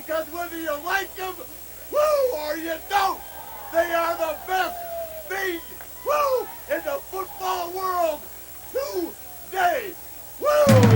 because whether you like them, woo, or you don't, they are the best thing, woo, in the football world today. Woo!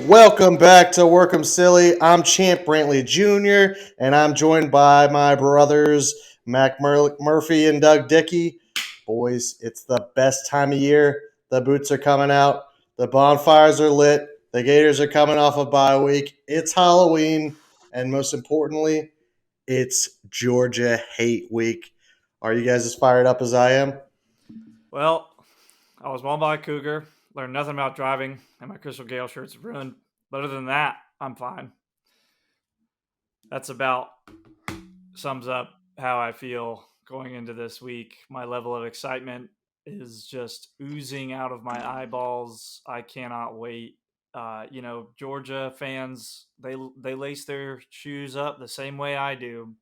Welcome back to Work 'em Silly. I'm Champ Brantley Jr., and I'm joined by my brothers, Mac Murphy and Doug Dickey. Boys, it's the best time of year. The boots are coming out. The bonfires are lit. The Gators are coming off a bye week. It's Halloween, and most importantly, it's Georgia Hate Week. Are you guys as fired up as I am? Well, I was mauled by a cougar, learned nothing about driving, and my Crystal Gale shirt's ruined. But other than that, I'm fine. That's about sums up how I feel going into this week. My level of excitement is just oozing out of my eyeballs. I cannot wait. Georgia fans, they lace their shoes up the same way I do.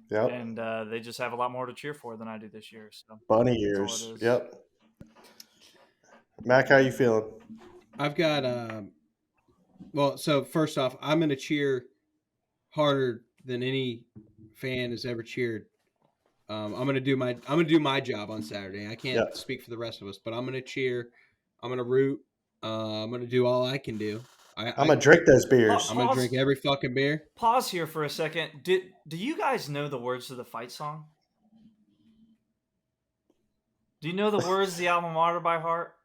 Yep. And they just have a lot more to cheer for than I do this year. So Bunny ears. Yep. Mac, how you feeling? I've got so first off, I'm going to cheer harder than any fan has ever cheered. I'm going to do my job on Saturday. I can't speak for the rest of us, but I'm going to cheer. I'm going to root. I'm going to do all I can do. I'm going to drink those beers. I'm going to drink every fucking beer. Pause here for a second. Do you guys know the words to the fight song? Do you know the words to the alma mater by heart?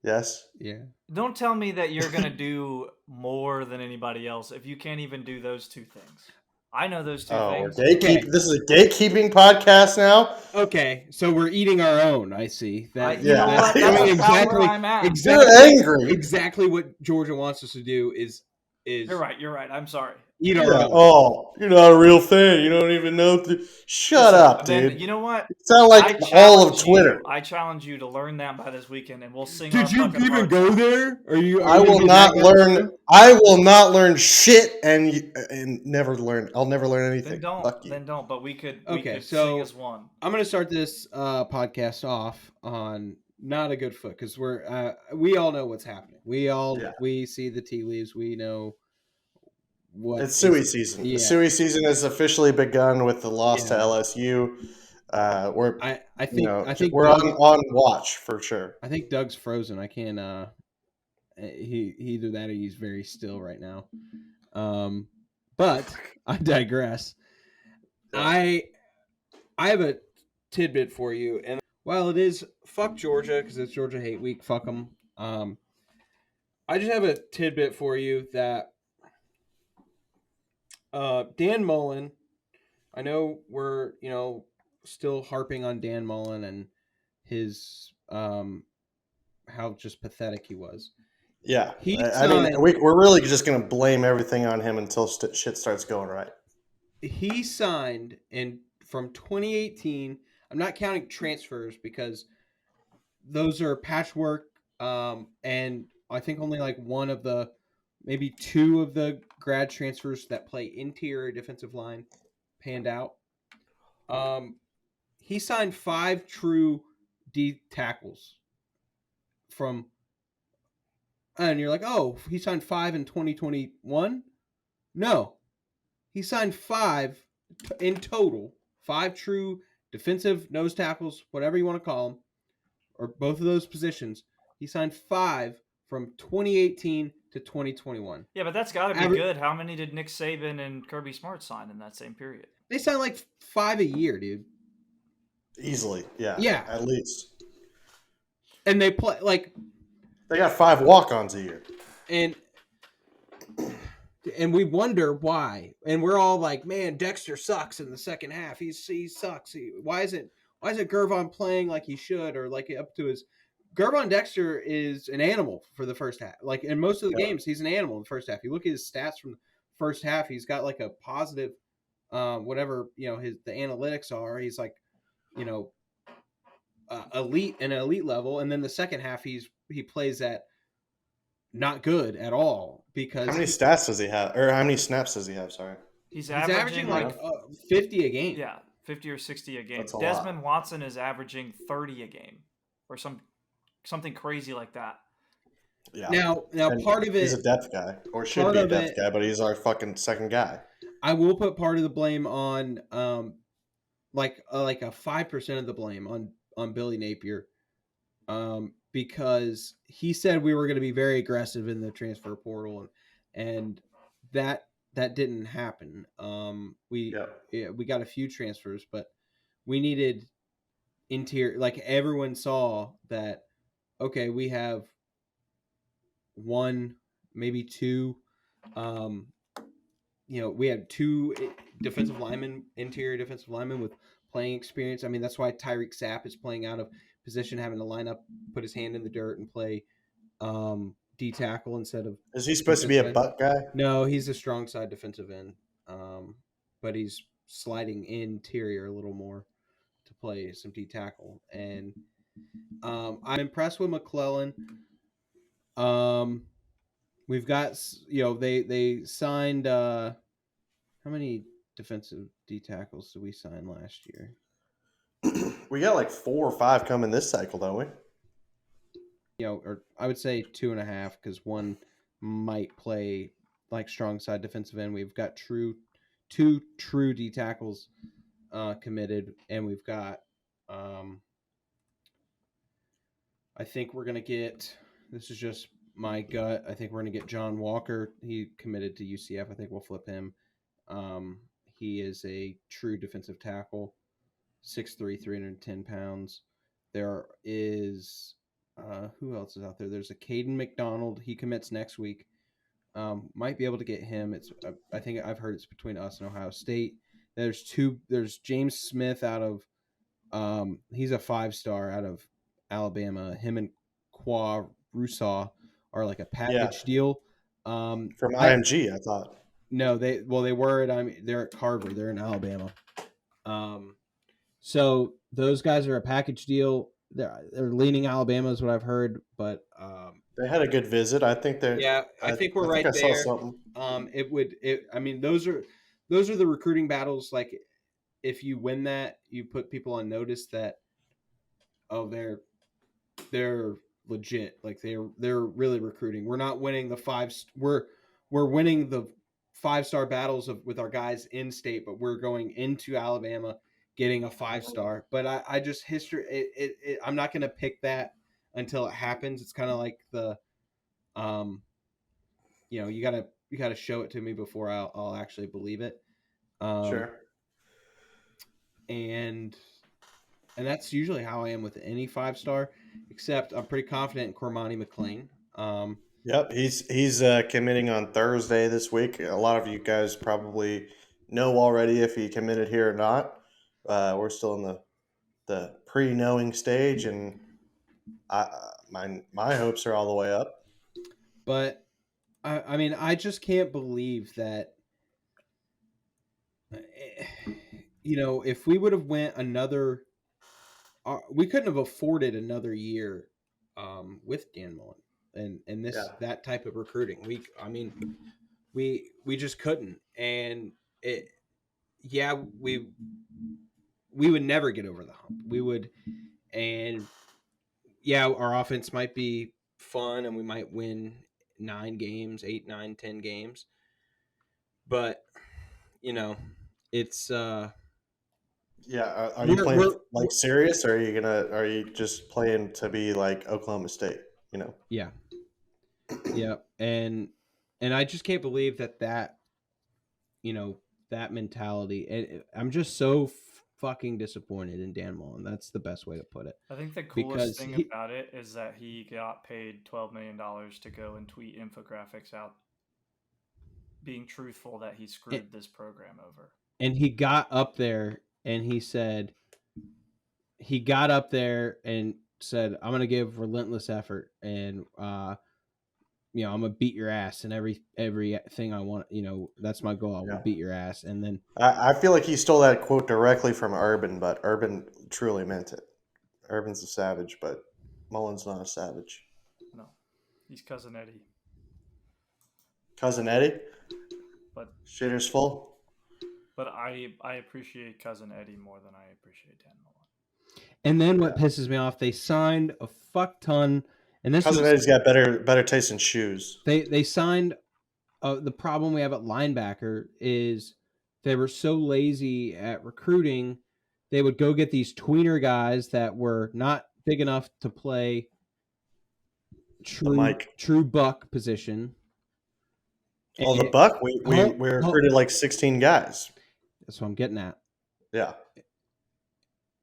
Yes. Yeah. Don't tell me that you're going to do more than anybody else if you can't even do those two things. I know those two things. This is a gatekeeping podcast now. Okay, so we're eating our own. I see that. You know what? That's exactly where I'm at. You're angry. Exactly what Georgia wants us to do is. You're right. I'm sorry. Eat our own. Oh, you're not a real fan. You don't even know. Shut up, dude. You know what? You sound like all of Twitter. I challenge you to learn that by this weekend, and we'll sing. Did you even go there? I will not learn. I will not learn shit, and never learn. I'll never learn anything. Then don't. But we could. Okay, we could so sing as one. I'm going to start this podcast off on not a good foot because we all know what's happening. We see the tea leaves. We know. It's Suey season. Yeah. The Suey season has officially begun with the loss to LSU. I think we're on watch for sure. I think Doug's frozen. I can't. He either that or he's very still right now. But I digress. I have a tidbit for you, and while it is fuck Georgia because it's Georgia Hate Week, fuck them. I just have a tidbit for you that. Dan Mullen, I know we're, still harping on Dan Mullen and his, how just pathetic he was. Yeah. We're really just going to blame everything on him until shit starts going right. He signed from 2018. I'm not counting transfers because those are patchwork. And I think only like maybe two of the grad transfers that play interior defensive line panned out. He signed 5 true D tackles and you're like, oh, he signed 5 in 2021? No. He signed 5 in total, 5 true defensive nose tackles, whatever you want to call them, or both of those positions. He signed 5 from 2018 to 2021. Yeah, but that's got to be good. How many did Nick Saban and Kirby Smart sign in that same period? They signed like 5 a year, dude. Easily, yeah. Yeah. At least. And they play like... They got 5 walk-ons a year. And we wonder why. And we're all like, man, Dexter sucks in the second half. He sucks. Why isn't Gervon playing like he should or like up to his... Gervon Dexter is an animal for the first half. Like in most of the games, he's an animal in the first half. You look at his stats from the first half, he's got like a positive, whatever, the analytics are. He's like, elite and elite level. And then the second half, he plays at not good at all How because many stats does he have, or how many snaps does he have? Sorry, He's he's averaging like like 50 a game. 50 or 60 a game. That's a Desmond lot. Watson is averaging 30 a game, or something crazy like that. Yeah. Now And part of he's it, a depth guy, or should part be a of depth it, guy, but he's our fucking second guy. I will put part of the blame on like a 5% of the blame on Billy Napier, because he said we were going to be very aggressive in the transfer portal, and that didn't happen. We got a few transfers, but we needed interior. Like everyone saw that. Okay, we have one, maybe two. We had two defensive linemen, interior defensive linemen with playing experience. I mean, that's why Tyreek Sapp is playing out of position, having to line up, put his hand in the dirt, and play D tackle instead of. Is he supposed to be a butt guy? No, he's a strong side defensive end, but he's sliding interior a little more to play some D tackle. And I'm impressed with McClellan. We've got they signed how many defensive D tackles did we sign last year? We got like 4 or 5 coming this cycle, don't we? Or I would say 2.5 because one might play like strong side defensive end. We've got two true D tackles committed, and we've got I think we're gonna get. This is just my gut. I think we're gonna get John Walker. He committed to UCF. I think we'll flip him. He is a true defensive tackle, 6'3", 310 pounds. There is who else is out there? There's a Caden McDonald. He commits next week. Might be able to get him. It's I think I've heard it's between us and Ohio State. There's two. There's James Smith out of. He's a 5-star out of Alabama. Him and Qua Rusaw are like a package deal. From IMG, I thought. No, they were at they're at Carver. They're in Alabama. So those guys are a package deal. They're leaning Alabama is what I've heard, but They had a good visit. I think they. yeah, I think we're right I there. saw something. I mean, those are the recruiting battles. Like, if you win that, you put people on notice that they're legit. Like they're really recruiting. We're not winning the we're winning the 5-star battles with our guys in state, but we're going into Alabama getting a 5-star. But I just I'm not going to pick that until it happens. It's kind of like the you gotta show it to me before I'll actually believe it. Sure. And that's usually how I am with any 5-star, except I'm pretty confident in Cormani McLean. Yep, he's committing on Thursday this week. A lot of you guys probably know already if he committed here or not. We're still in the pre-knowing stage, and my hopes are all the way up. But I mean, I just can't believe that. If we would have went another, we couldn't have afforded another year with Dan Mullen and that type of recruiting. We just couldn't, and we would never get over the hump. We would, and our offense might be fun, and we might win 9 games, 8, 9, 10 games, but it's are you playing like serious, or are you just playing to be like Oklahoma State? Yeah, and I just can't believe that that mentality. And I'm just so fucking disappointed in Dan Mullen. That's the best way to put it. I think the coolest thing about it is that he got paid $12 million to go and tweet infographics out, being truthful that he screwed this program over. And he got up there and he said, I'm going to give relentless effort, and I'm going to beat your ass in everything I want. That's my goal. I will beat your ass. And then I feel like he stole that quote directly from Urban, but Urban truly meant it. Urban's a savage, but Mullen's not a savage. No, he's cousin Eddie. Cousin Eddie, but shitter's full. I appreciate Cousin Eddie more than I appreciate Dan Mullen. And then what pisses me off, they signed a fuck ton, and this Cousin was Eddie's got better taste in shoes. they signed. The problem we have at linebacker is they were so lazy at recruiting. They would go get these tweener guys that were not big enough to play true buck position. Oh, the And- buck. We recruited like 16 guys. That's what I'm getting at. Yeah.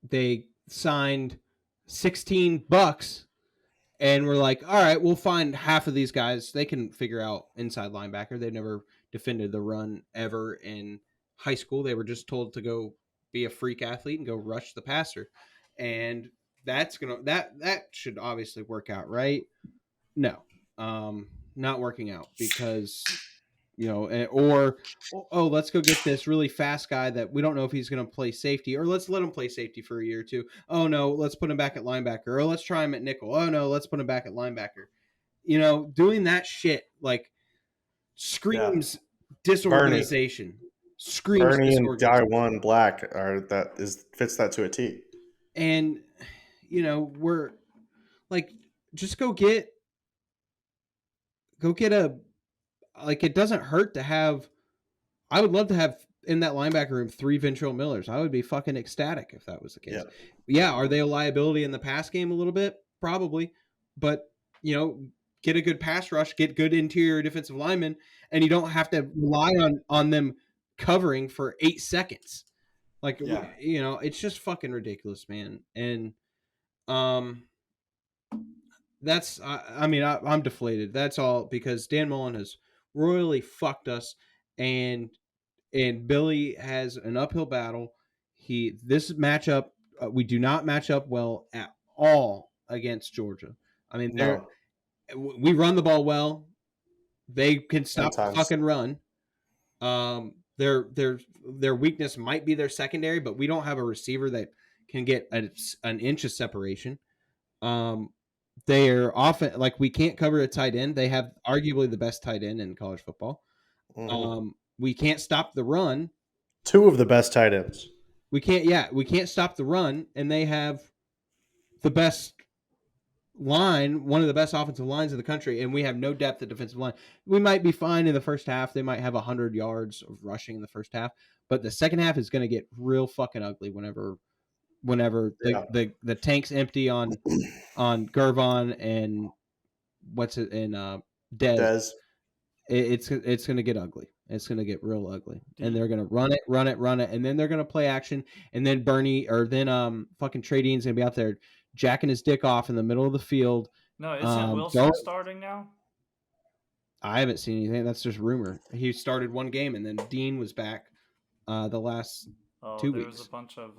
They signed 16 bucks and we're like, all right, we'll find half of these guys. They can figure out inside linebacker. They never defended the run ever in high school. They were just told to go be a freak athlete and go rush the passer. And that should obviously work out, right? No. Not working out because or let's go get this really fast guy that we don't know if he's going to play safety, or let's let him play safety for a year or two. Oh no, let's put him back at linebacker, or let's try him at nickel. Oh no, let's put him back at linebacker. Doing that shit like screams disorganization. Screams Bernie and disorganization. One Black fits that to a T. And we're like, just go get it doesn't hurt to have. I would love to have in that linebacker room 3 Ventrell Millers. I would be fucking ecstatic if that was the case. Yeah, are they a liability in the pass game a little bit? Probably. But, get a good pass rush, get good interior defensive linemen, and you don't have to rely on them covering for 8 seconds. Like, it's just fucking ridiculous, man. And that's I'm deflated. That's all because Dan Mullen has royally fucked us, and Billy has an uphill battle. This matchup, we do not match up well at all against Georgia. I mean, we run the ball well. They can stop the fucking run. Their weakness might be their secondary, but we don't have a receiver that can get an inch of separation. They're often like we can't cover a tight end. They have arguably the best tight end in college football. Mm-hmm. We can't stop the run. 2 of the best tight ends. We can't stop the run, and they have the best line, one of the best offensive lines in the country, and we have no depth at defensive line. We might be fine in the first half. They might have 100 yards of rushing in the first half, but the second half is going to get real fucking ugly whenever the tank's empty on Gervon and Dez. It's going to get ugly. It's going to get real ugly. And they're going to run it, and then they're going to play action, and then fucking Trey Dean's going to be out there jacking his dick off in the middle of the field. No, isn't Wilson starting now? I haven't seen anything. That's just rumor. He started one game, and then Dean was back the last 2 weeks. There was a bunch of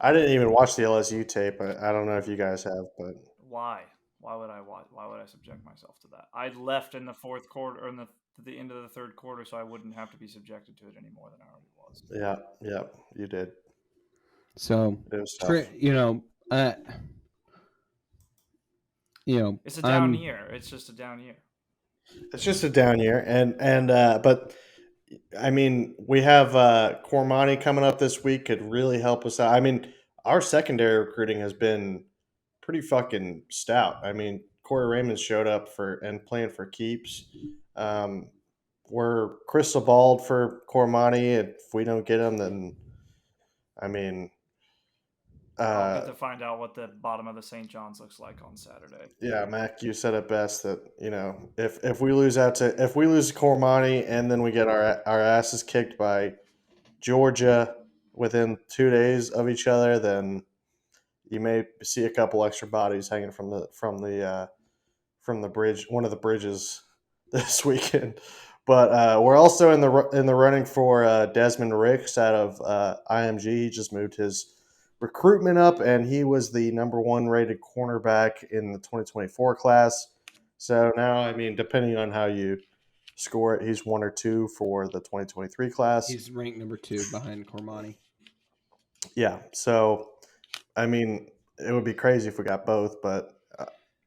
I didn't even watch the LSU tape. I don't know if you guys have, but why? Why would I watch? Why would I subject myself to that? I left in the fourth quarter or the end of the third quarter, so I wouldn't have to be subjected to it any more than I already was. Yeah, you did. So it's a down year. It's just a down year. It's just a down year, and but I mean, we have Cormani coming up this week. Could really help us out. I mean, our secondary recruiting has been pretty fucking stout. I mean, Corey Raymond showed up and playing for keeps. We're crystal balled for Cormani. If we don't get him, then I mean, I'll get to find out what the bottom of the St. John's looks like on Saturday. Yeah, Mac, you said it best that if we lose Cormani and then we get our asses kicked by Georgia within 2 days of each other, then you may see a couple extra bodies hanging from the bridge, one of the bridges this weekend. But we're also in the running for Desmond Ricks out of IMG. He just moved his recruitment up, and he was the number 1 rated cornerback in the 2024 class. So now, I mean, depending on how you score it, he's 1 or 2 for the 2023 class. He's ranked number 2 behind Cormani. Yeah. So, I mean, it would be crazy if we got both, but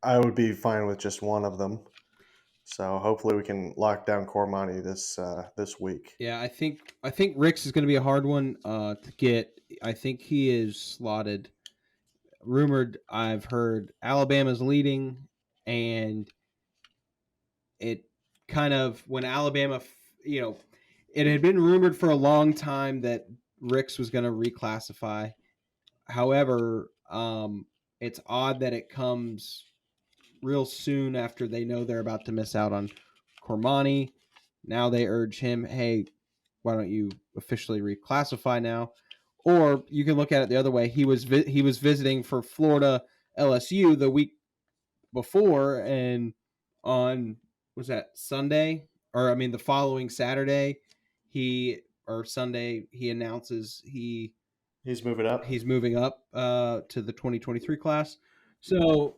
I would be fine with just one of them. So hopefully we can lock down Cormani this week. Yeah, I think Rick's is going to be a hard one to get. I think he is slotted. Rumored, I've heard Alabama's leading, and it kind of when Alabama, it had been rumored for a long time that Rick's was going to reclassify. However, it's odd that it comes real soon after they know they're about to miss out on Cormani. Now they urge him, hey, why don't you officially reclassify now? Or you can look at it the other way. He was visiting for Florida LSU the week before, and on was that Sunday, or I mean the following Saturday, Sunday he announces He's moving up. he's moving up to the 2023 class. So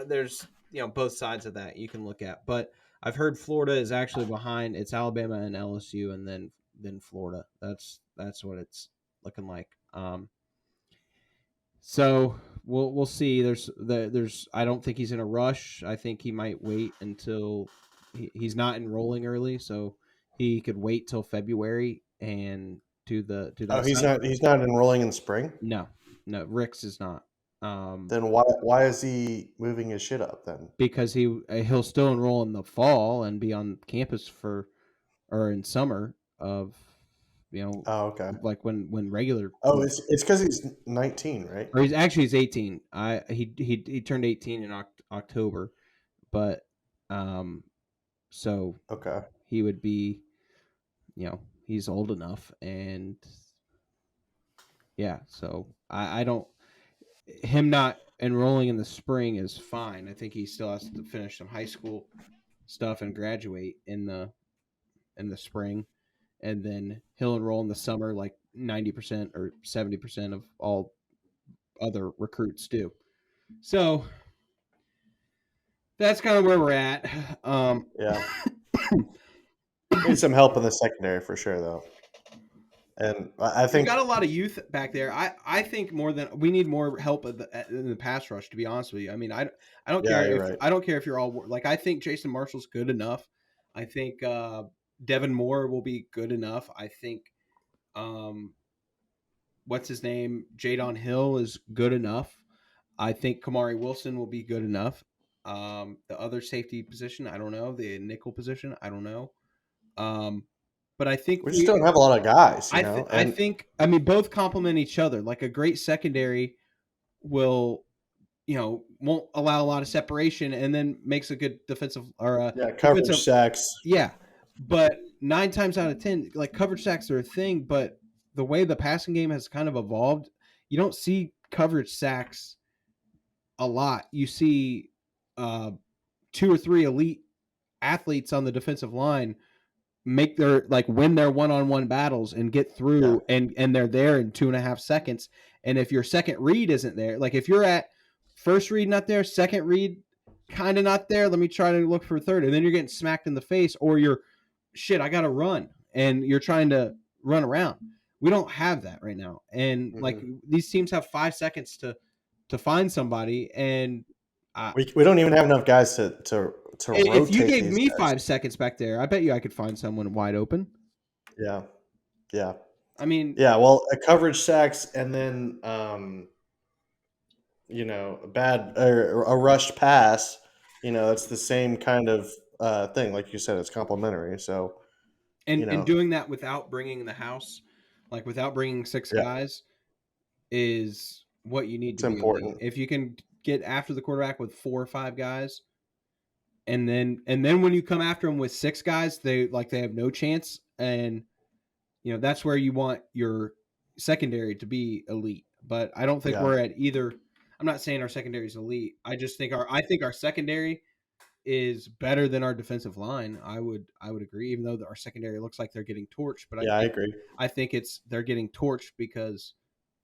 there's both sides of that you can look at, but I've heard Florida is actually behind. It's Alabama and LSU, and then Florida. That's what it's looking like. So we'll see. There's I don't think he's in a rush. I think he might wait until he's not enrolling early, so he could wait till February and do that. Oh, he's not enrolling in the spring? No, Rick's is not. Then why is he moving his shit up then? Because he'll still enroll in the fall and be on campus or in summer of Oh, okay. like when regular. Oh, it's because he's 19, right? Or he's 18. He turned 18 in October, but so Okay. he would be, he's old enough, and yeah, so I don't him not enrolling in the spring is fine. I think he still has to finish some high school stuff and graduate in the spring, and then he'll enroll in the summer like 90% or 70% of all other recruits do. So that's kind of where we're at. Yeah. Need some help in the secondary for sure, though. And I think we got a lot of youth back there. I think we need more help in the pass rush. To be honest with you, I mean, I don't care if right. I don't care if you're all like. I think Jason Marshall's good enough. I think Devin Moore will be good enough. I think what's his name, Jadon Hill is good enough. I think Kamari Wilson will be good enough. The other safety position, I don't know. The nickel position, I don't know. But I think we just don't have a lot of guys. I think both complement each other. Like a great secondary will, won't allow a lot of separation, and then makes a good defensive or coverage sacks. Yeah, but 9 times out of 10, like coverage sacks are a thing. But the way the passing game has kind of evolved, you don't see coverage sacks a lot. You see 2 or 3 elite athletes on the defensive line make their win their one-on-one battles and get through, and they're there in 2.5 seconds. And if your second read isn't there, like if you're at first read not there, second read kind of not there, let me try to look for third, and then you're getting smacked in the face, or you're I gotta run, and you're trying to run around. We don't have that right now, and like these teams have 5 seconds to find somebody, and we don't even have enough guys to rotate. If you gave me guys 5 seconds back there, I bet you I could find someone wide open. Yeah. I mean, well, a coverage sacks, and then a rushed pass. It's the same kind of thing. Like you said, it's complementary. So, and doing that without bringing the house, like without bringing 6 guys, is what you need. It's to be important. elite. If you can get after the quarterback with 4 or 5 guys, and then when you come after them with 6 guys, they have no chance. And that's where you want your secondary to be elite. But I don't think we're at either. I'm not saying our secondary is elite. I just think our secondary is better than our defensive line. I would agree, even though our secondary looks like they're getting torched. But I agree. I think they're getting torched because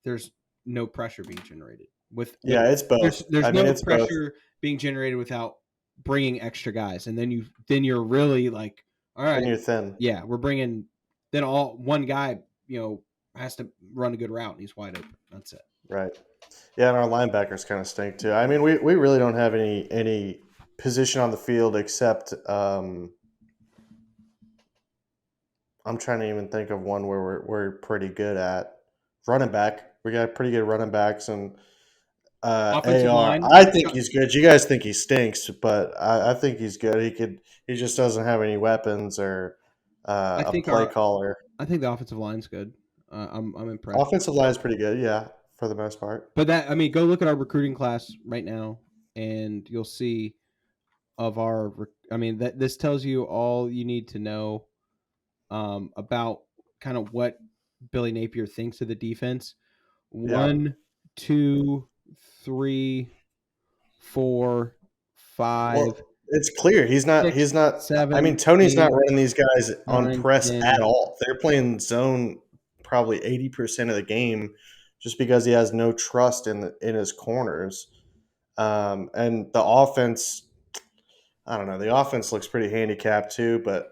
there's no pressure being generated. It's both. There's no pressure being generated without bringing extra guys, and then you're really like, all right, and you're thin. Yeah, we're bringing. Then one guy, has to run a good route, and he's wide open. That's it. Right. Yeah, and our linebackers kind of stink too. I mean, we really don't have any position on the field except I'm trying to even think of one where we're pretty good at running back. We got pretty good running backs and Offensive AR. line. I think he's good. You guys think he stinks, but I think he's good. He just doesn't have any weapons or I a think play our caller. I think the offensive line's good. I'm impressed. Offensive line is pretty good, yeah, for the most part. But go look at our recruiting class right now, and you'll see of our. That this tells you all you need to know about kind of what Billy Napier thinks of the defense. Yeah. 1, 2, 3, 4, 5, Well, it's clear he's not. 6, He's not. I mean, 7, Tony's not 8, running these guys on 9, press 10. at all. They're playing zone probably 80% of the game, just because he has no trust in his corners. And the offense, I don't know. The offense looks pretty handicapped too, but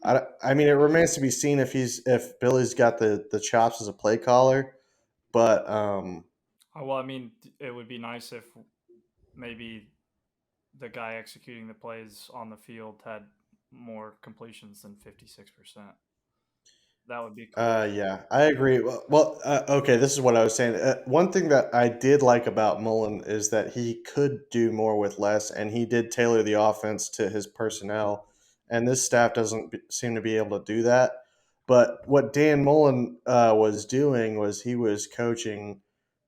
I mean, it remains to be seen if Billy's got the chops as a play caller. But Well, I mean, it would be nice if maybe the guy executing the plays on the field had more completions than 56%. That would be cool. yeah, I agree. Okay, this is what I was saying. One thing that I did like about Mullen is that he could do more with less, and he did tailor the offense to his personnel. And this staff doesn't seem to be able to do that. But what Dan Mullen was doing was he was coaching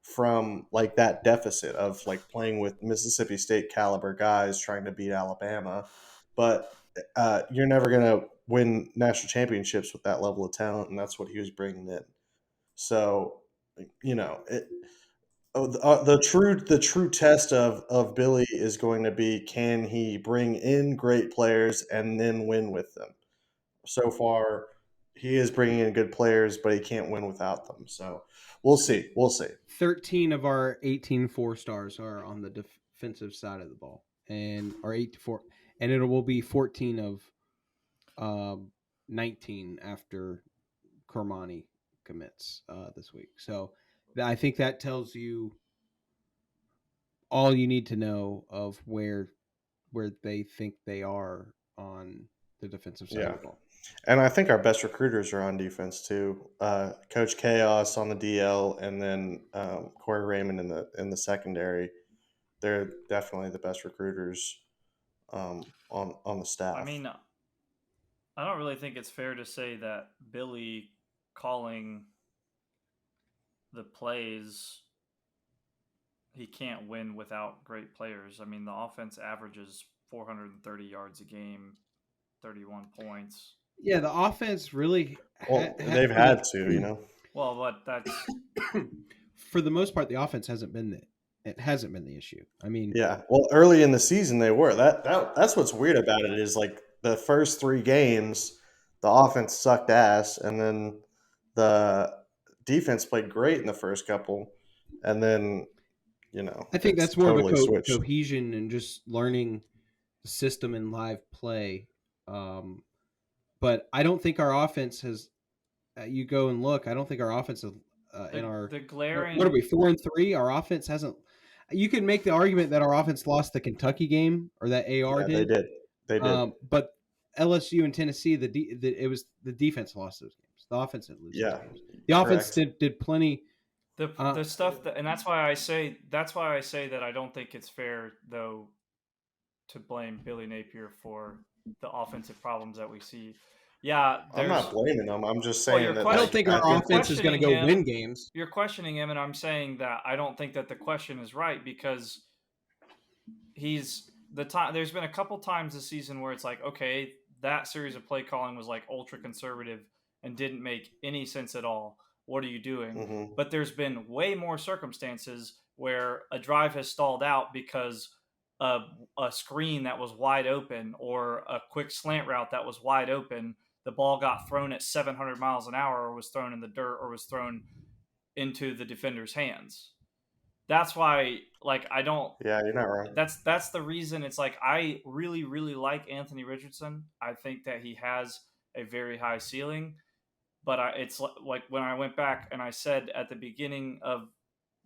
from like that deficit of like playing with Mississippi State caliber guys trying to beat Alabama. But you're never going to win national championships with that level of talent, and that's what he was bringing in. So, you know, the true test of Billy is going to be, can he bring in great players and then win with them? So far, he is bringing in good players, but he can't win without them. So we'll see. We'll see. 13 of our 18 4-stars are on the defensive side of the ball, and our 8-4, and it will be 14 of 19 after Kermani commits this week. So I think that tells you all you need to know of where they think they are on the defensive side of Yeah. the ball. And I think our best recruiters are on defense too. Coach Chaos on the DL, and then Corey Raymond in the secondary. They're definitely the best recruiters on the staff. I mean, I don't really think it's fair to say that Billy calling the plays, he can't win without great players. I mean, the offense averages 430 yards a game, 31 points. Yeah, the offense really. They've had to. Well, but that's for the most part, the offense hasn't been the issue. I mean, Yeah. Well, early in the season they were. That's what's weird about it is like the first 3 games, the offense sucked ass, and then the defense played great in the first couple, and then I think it's that's more totally of a switched. cohesion and just learning the system in live play. But I don't think our offense has. You go and look. I don't think our offense is in our. the glaring. What are we 4-3? Our offense hasn't. You can make the argument that our offense lost the Kentucky game or that AR did. They did. But LSU and Tennessee, it was the defense lost those games. The offense didn't lose those games. The offense did plenty. The stuff and that's why I say that I don't think it's fair though to blame Billy Napier for the offensive problems that we see. Yeah, I'm not blaming him. I'm just saying that I don't think our offense is going to go win games. You're questioning him, and I'm saying that I don't think that the question is right because there's been a couple times this season where it's like, okay, that series of play calling was like ultra conservative and didn't make any sense at all. What are you doing? Mm-hmm. But there's been way more circumstances where a drive has stalled out because a screen that was wide open or a quick slant route that was wide open, the ball got thrown at 700 miles an hour or was thrown in the dirt or was thrown into the defender's hands. That's why, I don't. Yeah, you're not wrong. That's the reason. It's like I really, really like Anthony Richardson. I think that he has a very high ceiling, but it's like when I went back and I said at the beginning of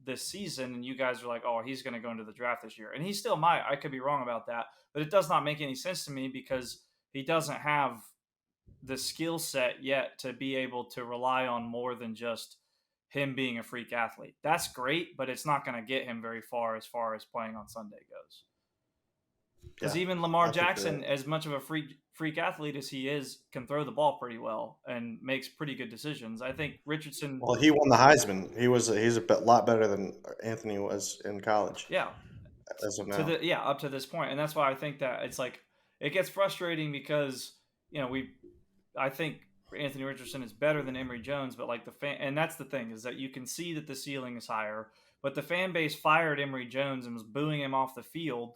this season, and you guys are like, oh, he's going to go into the draft this year. And he still might. I could be wrong about that. But it does not make any sense to me because he doesn't have the skill set yet to be able to rely on more than just him being a freak athlete. That's great, but it's not going to get him very far as playing on Sunday goes. Because even Lamar Jackson, as much of a freak athlete as he is, can throw the ball pretty well and makes pretty good decisions. I think Richardson. Well, he won the Heisman. He's a lot better than Anthony was in college. Yeah, as of now. Up to this point, and that's why I think that it's like it gets frustrating because I think Anthony Richardson is better than Emory Jones, but like and that's the thing is that you can see that the ceiling is higher, but the fan base fired Emory Jones and was booing him off the field.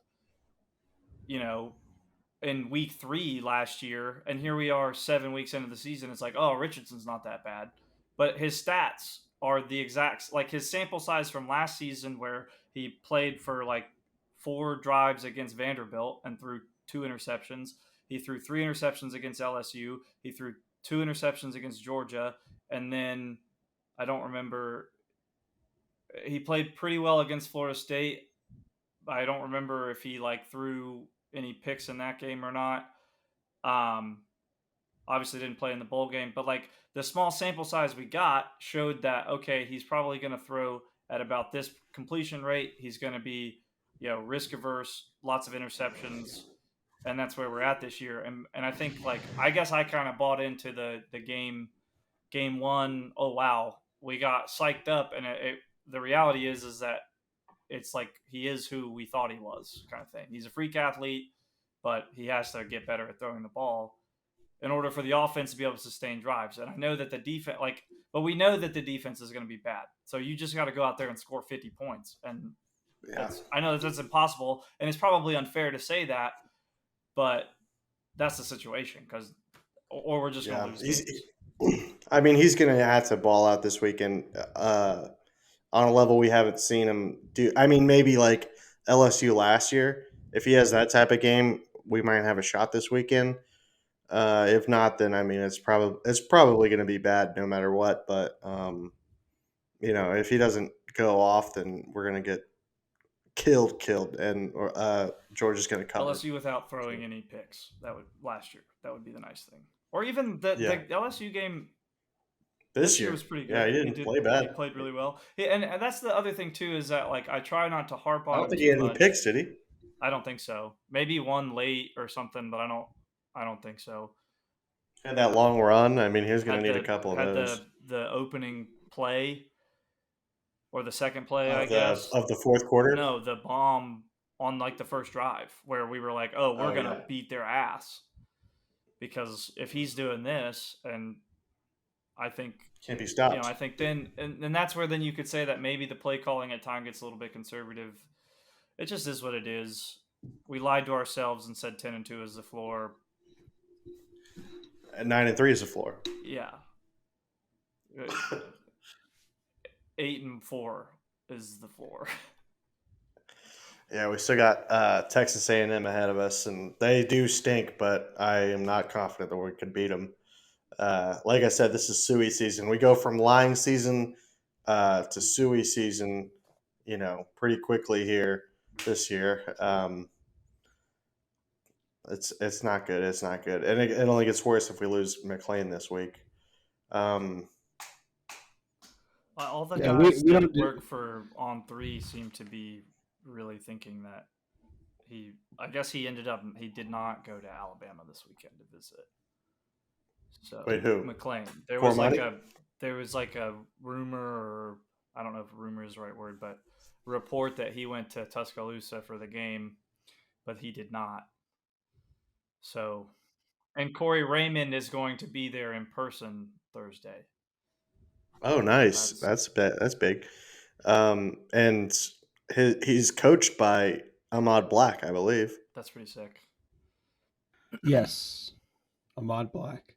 In week 3 last year, and here we are 7 weeks into the season. It's like, oh, Richardson's not that bad, but his stats are the exact, like his sample size from last season where he played for like 4 drives against Vanderbilt and threw 2 interceptions. He threw 3 interceptions against LSU. He threw 2 interceptions against Georgia, and then I don't remember. He played pretty well against Florida State. I don't remember if he threw any picks in that game or not. Obviously didn't play in the bowl game, but the small sample size we got showed that, okay, he's probably going to throw at about this completion rate. He's going to be, risk averse, lots of interceptions. And that's where we're at this year. And I think I guess I kind of bought into the game 1. Oh, wow. We got psyched up. And the reality is that it's like he is who we thought he was, kind of thing. He's a freak athlete, but he has to get better at throwing the ball in order for the offense to be able to sustain drives. And I know that the defense, but we know that the defense is going to be bad. So you just got to go out there and score 50 points. And I know that's impossible, and it's probably unfair to say that, but that's the situation or we're just going to lose. I mean, he's going to have to ball out this weekend. On a level we haven't seen him do. I mean, maybe like LSU last year. If he has that type of game, we might have a shot this weekend. If not, then I mean, it's probably going to be bad no matter what. But if he doesn't go off, then we're going to get killed, and Georgia's going to cover. LSU without throwing any picks. Last year. That would be the nice thing. Or even the LSU game. This year was pretty good. Yeah, he didn't play bad. He played really well. And that's the other thing too is that I try not to harp on. I don't think he had any picks, did he? I don't think so. Maybe one late or something, but I don't think so. Had that long run. I mean, he was going to need a couple of those. The opening play or the second play, I guess, of the fourth quarter. No, the bomb on the first drive where we were like, oh, we're going to beat their ass because if he's doing this and. I think can't be stopped. I think then, and that's where then you could say that maybe the play calling at time gets a little bit conservative. It just is what it is. We lied to ourselves and said 10-2 is the floor. And 9-3 is the floor. Yeah. 8-4 is the floor. Yeah, we still got Texas A&M ahead of us, and they do stink, but I am not confident that we could beat them. Like I said, this is Suey season. We go from lying season to Suey season, pretty quickly here this year. It's not good. It's not good, and it only gets worse if we lose McLean this week. All the guys that work for On3 seem to be really thinking that I guess he did not go to Alabama this weekend to visit. So wait, who? McLean. There was a rumor, or I don't know if rumor is the right word, but report that he went to Tuscaloosa for the game, but he did not. So, and Corey Raymond is going to be there in person Thursday. Oh, nice. That's big. And he's coached by Ahmad Black, I believe. That's pretty sick. Yes, Ahmad Black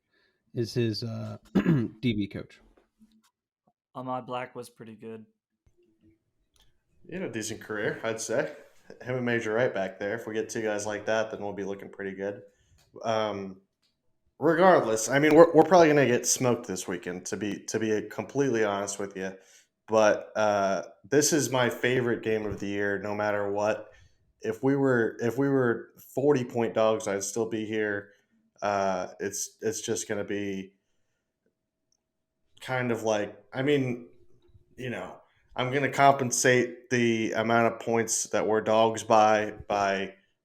is his DB coach. Ahmad Black was pretty good. He had a decent career, I'd say. Him and Major right back there. If we get 2 guys like that, then we'll be looking pretty good. Regardless, I mean, we're probably going to get smoked this weekend, to be completely honest with you. but this is my favorite game of the year, no matter what. If we were 40-point dogs, I'd still be here. It's just going to be kind of like, I mean, I'm going to compensate the amount of points that we're dogs by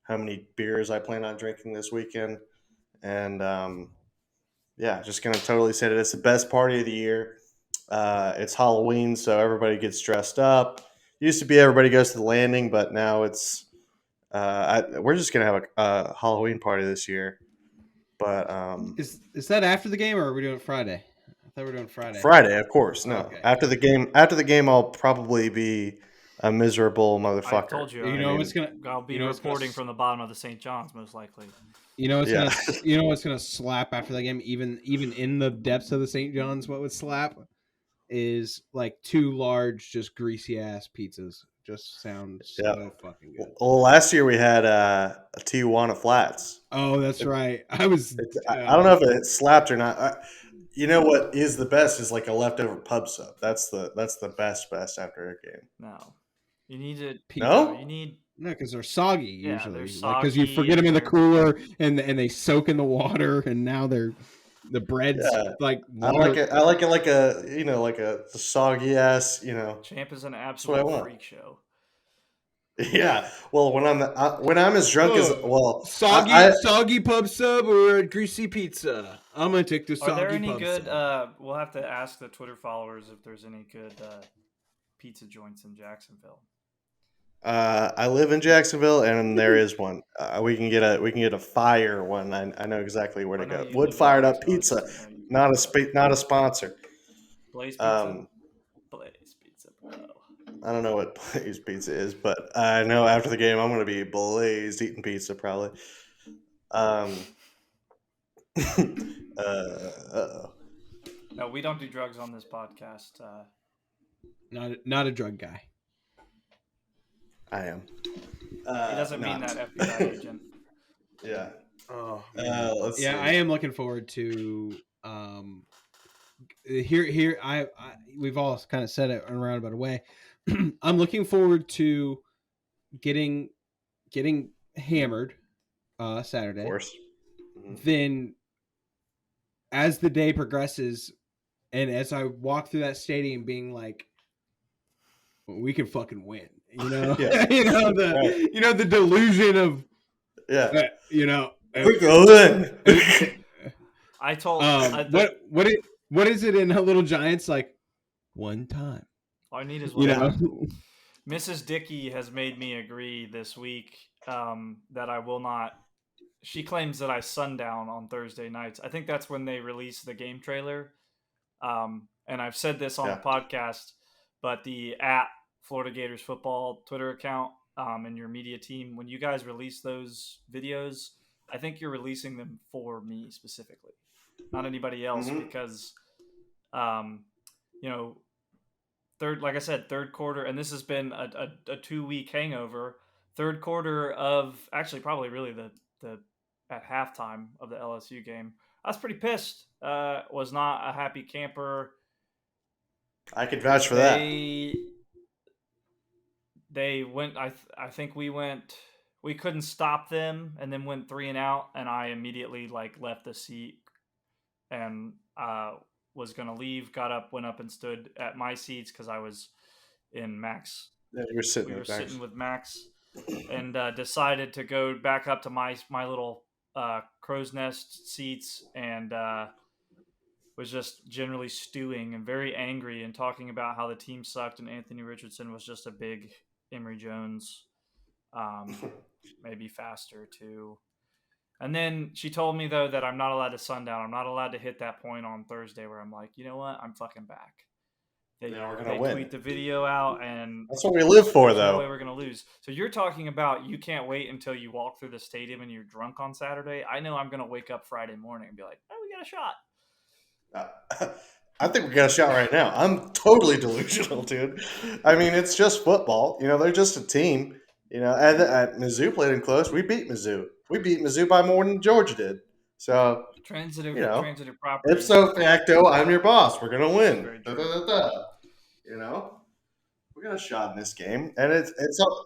how many beers I plan on drinking this weekend, and yeah, just going to totally say that it's the best party of the year. It's Halloween, so everybody gets dressed up. Used to be everybody goes to the landing, but now it's we're just gonna have a Halloween party this year. But Is that after the game or are we doing it Friday? I thought we were doing Friday. Friday, of course. No, Okay. after the game, I'll probably be a miserable motherfucker. I told you. You know what's gonna? I'll be you know what's gonna reporting s- from the bottom of the St. John's, most likely. You know what's Yeah. gonna? You know what's gonna slap after that game? Even in the depths of the St. John's, what would slap is like 2 large, just greasy ass pizzas. Just sound so fucking good. Well, last year we had a Tijuana Flats. Oh, that's right. I was. I don't know if it slapped or not. You know what is the best is like a leftover pub sub. That's the best after a game. No, you need to. No? You need. No, because they're soggy Yeah, usually. they're Because you soggy forget them in the and cooler and they soak in the water, and now the bread's like I like it. I like it like a soggy ass. Champ is an what I absolute want. freak show. Yeah. Well, when I'm as drunk as soggy pub sub or a greasy pizza. I'm gonna take the soggy Are there any pub good? sub. We'll have to ask the Twitter followers if there's any good pizza joints in Jacksonville. I live in Jacksonville, and there is one. We can get a fire one. I know exactly where to go. Wood fired up pizza, not a sponsor. Blaze pizza. Blaze pizza, bro. I don't know what Blaze Pizza is, but I know after the game I'm going to be blazed eating pizza probably. No, we don't do drugs on this podcast. Not a drug guy. I am. He doesn't mean that FBI agent. Yeah. Oh, let's see. I am looking forward to here we've all kind of said it in a roundabout way. I'm looking forward to getting hammered Saturday. Of course. Mm-hmm. Then as the day progresses and as I walk through that stadium being like, we can fucking win, Yeah. The delusion of we go in. I told what is it in Little Giants, like one time? All I need is Mrs. Dickey has made me agree this week that I will not. She claims that I sundown on Thursday nights. I think that's when they release the game trailer. And I've said this on the podcast, but the @Florida Gators football Twitter account and your media team, when you guys release those videos, I think you're releasing them for me specifically, not anybody else, because third quarter, and this has been a 2-week hangover. Third quarter of actually probably really the at halftime of the LSU game, I was pretty pissed. Was not a happy camper. I could vouch for that. They went. I think we went. We couldn't stop them, and then went 3 and out. And I immediately left the seat and was gonna leave. Got up, went up, and stood at my seats because I was in Max. Yeah, we were sitting with Max, and decided to go back up to my little crow's nest seats, and was just generally stewing and very angry and talking about how the team sucked and Anthony Richardson was just a big Emory Jones, maybe faster too. And then she told me though that I'm not allowed to sundown. I'm not allowed to hit that point on Thursday where I'm like, you know what? I'm fucking back. They tweet the video out, and that's what we live for, though. No way we're gonna lose. So you're talking about you can't wait until you walk through the stadium and you're drunk on Saturday. I know I'm gonna wake up Friday morning and be like, "Oh, we got a shot." I think we got a shot right now. I'm totally delusional, dude. I mean, it's just football. They're just a team. And Mizzou played them close. We beat Mizzou. We beat Mizzou by more than Georgia did. So transitive property. Ipso facto, I'm your boss. We're gonna win. We got a shot in this game, and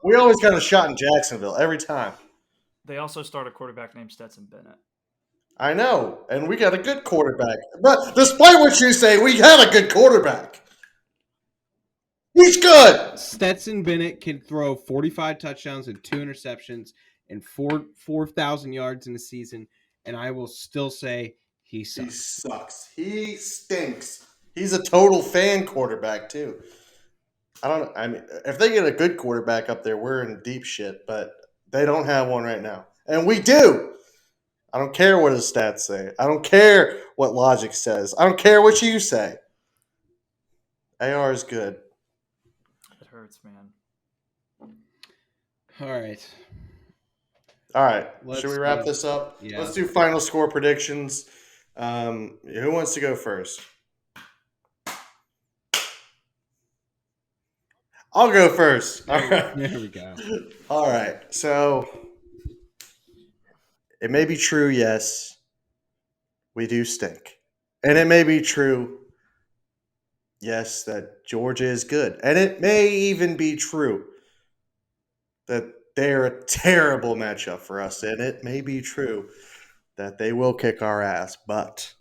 we always got a shot in Jacksonville every time. They also start a quarterback named Stetson Bennett. I know, and we got a good quarterback. But despite what you say, we have a good quarterback. He's good. Stetson Bennett can throw 45 touchdowns and 2 interceptions and 4,000 yards in a season, and I will still say he He sucks. sucks. He stinks. He's a total fan quarterback too. I mean, if they get a good quarterback up there, we're in deep shit. But they don't have one right now, and we do. I don't care what his stats say. I don't care what logic says. I don't care what you say. AR is good. It hurts, man. All right. All right. Let's, Should we wrap this up? yeah. Let's do final score predictions. Who wants to go first? I'll go first. All right. There we go. All right. So it may be true, yes, we do stink. And it may be true, yes, that Georgia is good. And it may even be true that they're a terrible matchup for us. And it may be true that they will kick our ass. But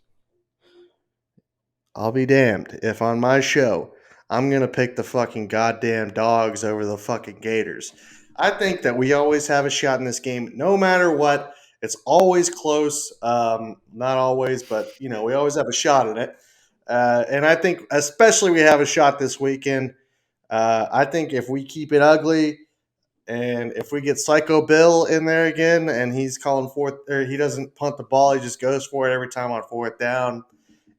I'll be damned if on my show I'm going to pick the fucking goddamn dogs over the fucking Gators. I think that we always have a shot in this game, no matter what. It's always close. Not always, but, we always have a shot in it. And I think especially we have a shot this weekend. I think if we keep it ugly and if we get Psycho Bill in there again and he's calling fourth, or he doesn't punt the ball, he just goes for it every time on fourth down.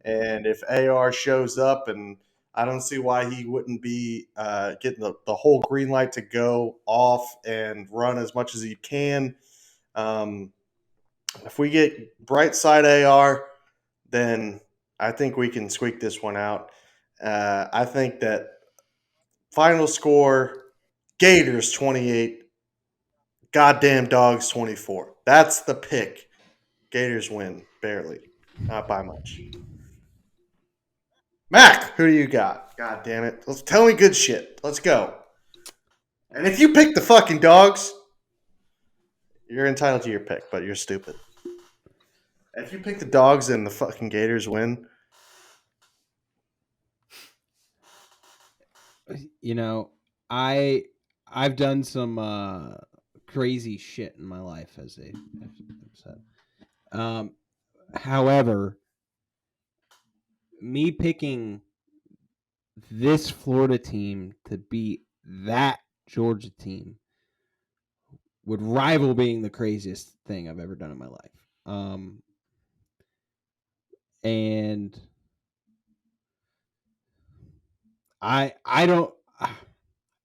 And if AR shows up, and I don't see why he wouldn't be getting the whole green light to go off and run as much as he can. If we get bright side AR, then I think we can squeak this one out. I think that final score, Gators 28, goddamn dogs 24. That's the pick. Gators win, barely. Not by much. Mac, who do you got? God damn it. Let's tell me good shit. Let's go. And if you pick the fucking dogs, you're entitled to your pick, but you're stupid. If you pick the dogs and the fucking Gators win, I've done some crazy shit in my life, as they have said. However, me picking this Florida team to beat that Georgia team would rival being the craziest thing I've ever done in my life. And I don't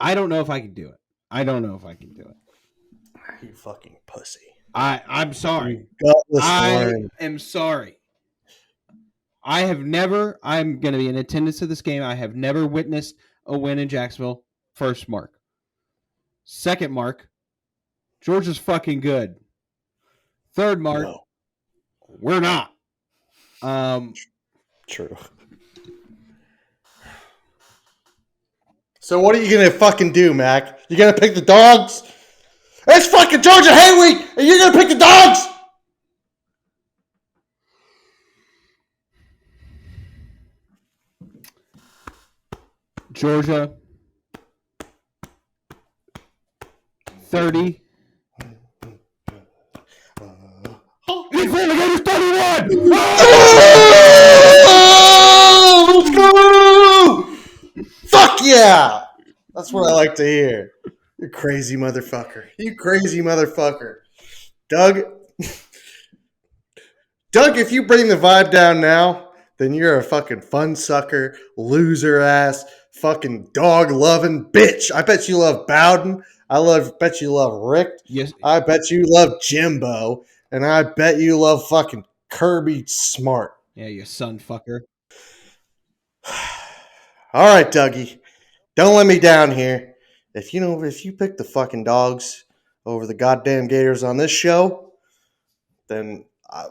know if I can do it. I don't know if I can do it. you fucking pussy. I'm sorry. Gutless I worm. am sorry. I'm going to be in attendance of this game. I have never witnessed a win in Jacksonville. First mark. Second mark, Georgia's fucking good. Third mark, No. we're not. True. So what are you gonna fucking do, Mac? You gonna pick the dogs? It's fucking Georgia Hay Week, and you're gonna pick the dogs? Georgia 30. Gators 31. Let's go! Fuck yeah! That's what I like to hear. You crazy motherfucker. You crazy motherfucker. Doug, if you bring the vibe down now, then you're a fucking fun sucker, loser ass, fucking dog loving bitch. I bet you love Bowden. Bet you love Rick. Yes. I bet you love Jimbo. And I bet you love fucking Kirby Smart. Yeah, you son fucker. All right, Dougie. Don't let me down here. If you pick the fucking dogs over the goddamn Gators on this show, then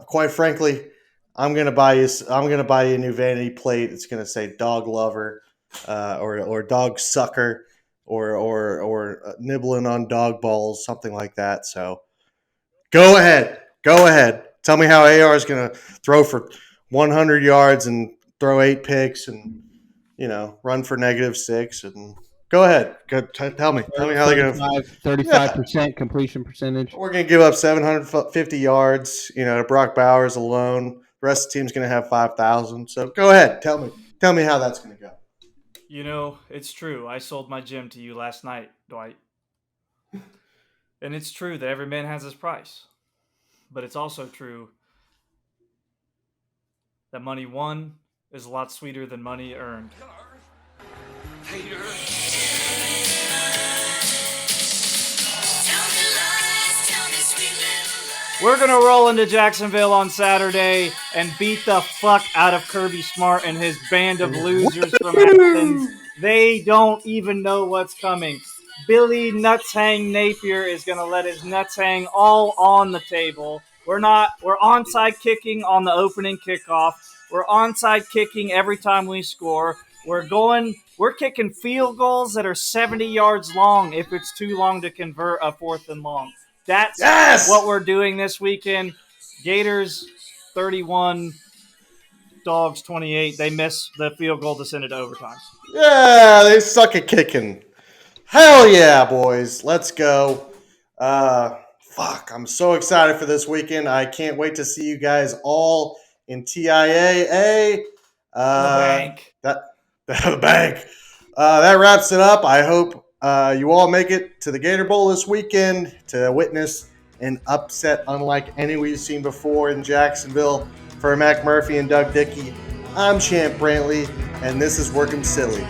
quite frankly, I'm gonna buy you a new vanity plate. It's gonna say dog lover or dog sucker, or nibbling on dog balls, something like that. So go ahead. Tell me how AR is going to throw for 100 yards and throw 8 picks and run for -6 and go ahead. Tell me how they're going to 35% completion percentage. We're going to give up 750 yards, to Brock Bowers alone. The rest of the team's going to have 5,000. So go ahead. Tell me how that's going to go. It's true. I sold my gym to you last night, Dwight. And it's true that every man has his price. But it's also true that money won is a lot sweeter than money earned. We're going to roll into Jacksonville on Saturday and beat the fuck out of Kirby Smart and his band of losers from Athens. They don't even know what's coming. Billy Nuts Hang Napier is going to let his nuts hang all on the table. We're onside kicking on the opening kickoff. We're onside kicking every time we score. We're kicking field goals that are 70 yards long if it's too long to convert a 4th and long. That's what we're doing this weekend. Gators 31, Dogs 28. They miss the field goal to send it to overtime. Yeah, they suck at kicking. Hell yeah, boys. Let's go. I'm so excited for this weekend. I can't wait to see you guys all in TIAA. The bank. The bank. That wraps it up. I hope you all make it to the Gator Bowl this weekend to witness an upset unlike any we've seen before in Jacksonville. For Mac Murphy and Doug Dickey, I'm Champ Brantley, and this is Work'em Silly.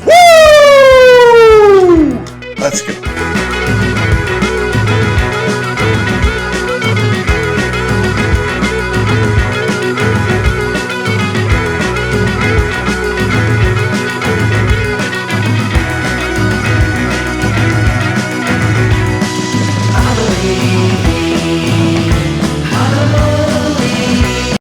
Woo! Let's go.